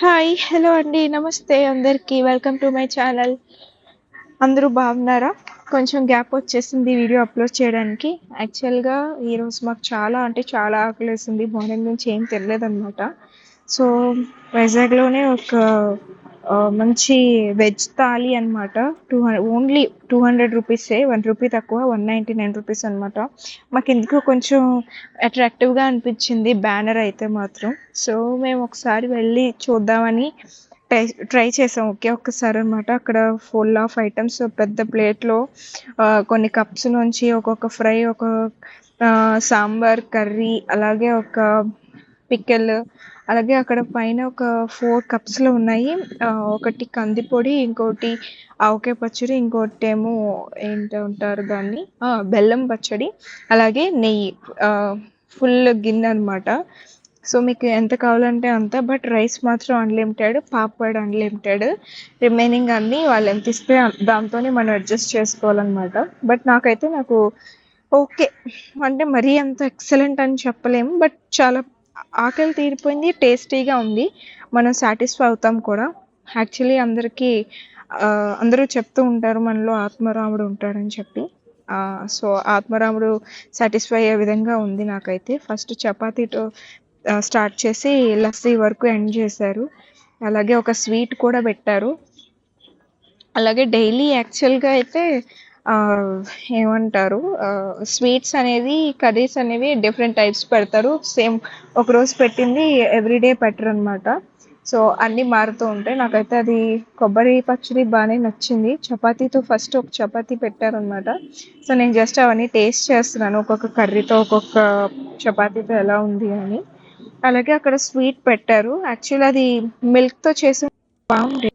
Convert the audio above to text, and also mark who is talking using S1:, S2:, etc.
S1: Hi hello అండి నమస్తే అందరికీ వెల్కమ్ టు మై ఛానల్. అందరూ బాగున్నారా? కొంచెం గ్యాప్ వచ్చేసింది వీడియో అప్లోడ్ చేయడానికి. యాక్చువల్గా ఈరోజు మాకు చాలా అంటే చాలా ఆకలేసింది. మార్నింగ్ నుంచి ఏం తినలేదన్నమాట. సో వైజాగ్లోనే ఒక మంచి వెజ్ థాలీ అనమాట. ఓన్లీ 200 రూపీసే, 1 రూపీ తక్కువ, 199 రూపీస్ అనమాట. మాకు ఎందుకు కొంచెం అట్రాక్టివ్గా అనిపించింది బ్యానర్ అయితే మాత్రం. సో మేము ఒకసారి వెళ్ళి చూద్దామని ట్రై చేసాం ఒక్కసారి అనమాట. అక్కడ ఫుల్ ఆఫ్ ఐటమ్స్ పెద్ద ప్లేట్లో కొన్ని కప్స్ నుంచి ఒక్కొక్క ఫ్రై, ఒక సాంబార్, కర్రీ, అలాగే ఒక పికెల్, అలాగే అక్కడ పైన ఒక 4 కప్స్లో ఉన్నాయి. ఒకటి కందిపొడి, ఇంకోటి ఆవకాయ పచ్చడి, ఇంకోటేమో ఏంటంటారు దాన్ని, బెల్లం పచ్చడి, అలాగే నెయ్యి. ఫుల్ గిన్నె అనమాట. సో మీకు ఎంత కావాలంటే అంత, బట్ రైస్ మాత్రం అన్లిమిటెడ్, పాపడ్ అన్లిమిటెడ్, రిమైనింగ్ అన్నీ వాళ్ళు ఎంత ఇస్తే దాంతోనే మనం అడ్జస్ట్ చేసుకోవాలన్నమాట. బట్ నాకు ఓకే, అంటే మరీ అంత ఎక్సలెంట్ అని చెప్పలేము, బట్ చాలా ఆకలి తీరిపోయింది, టేస్టీగా ఉంది, మనం సాటిస్ఫై అవుతాం కూడా. యాక్చువల్లీ అందరూ చెప్తూ ఉంటారు మనలో ఆత్మరాముడు ఉంటాడని చెప్పి. సో ఆత్మరాముడు సాటిస్ఫై అయ్యే విధంగా ఉంది నాకైతే. ఫస్ట్ చపాతీతో స్టార్ట్ చేసి లస్సీ వరకు ఎండ్ చేశారు. అలాగే ఒక స్వీట్ కూడా పెట్టారు. అలాగే డైలీ యాక్చువల్గా అయితే ఏమంటారు, స్వీట్స్ అనేది, కర్రీస్ అనేవి డిఫరెంట్ టైప్స్ పెడతారు. సేమ్ ఒకరోజు పెట్టింది ఎవ్రీడే పెట్టరు అనమాట. సో అన్నీ మారుతూ ఉంటాయి. నాకైతే అది కొబ్బరి పచ్చడి బాగానే నచ్చింది. చపాతీతో ఫస్ట్ ఒక చపాతీ పెట్టారనమాట. సో నేను జస్ట్ అవన్నీ టేస్ట్ చేస్తున్నాను, ఒక్కొక్క కర్రీతో ఒక్కొక్క చపాతీతో ఎలా ఉంది అని. అలాగే అక్కడ స్వీట్ పెట్టారు. యాక్చువల్ అది మిల్క్తో చేసి బాగుంది.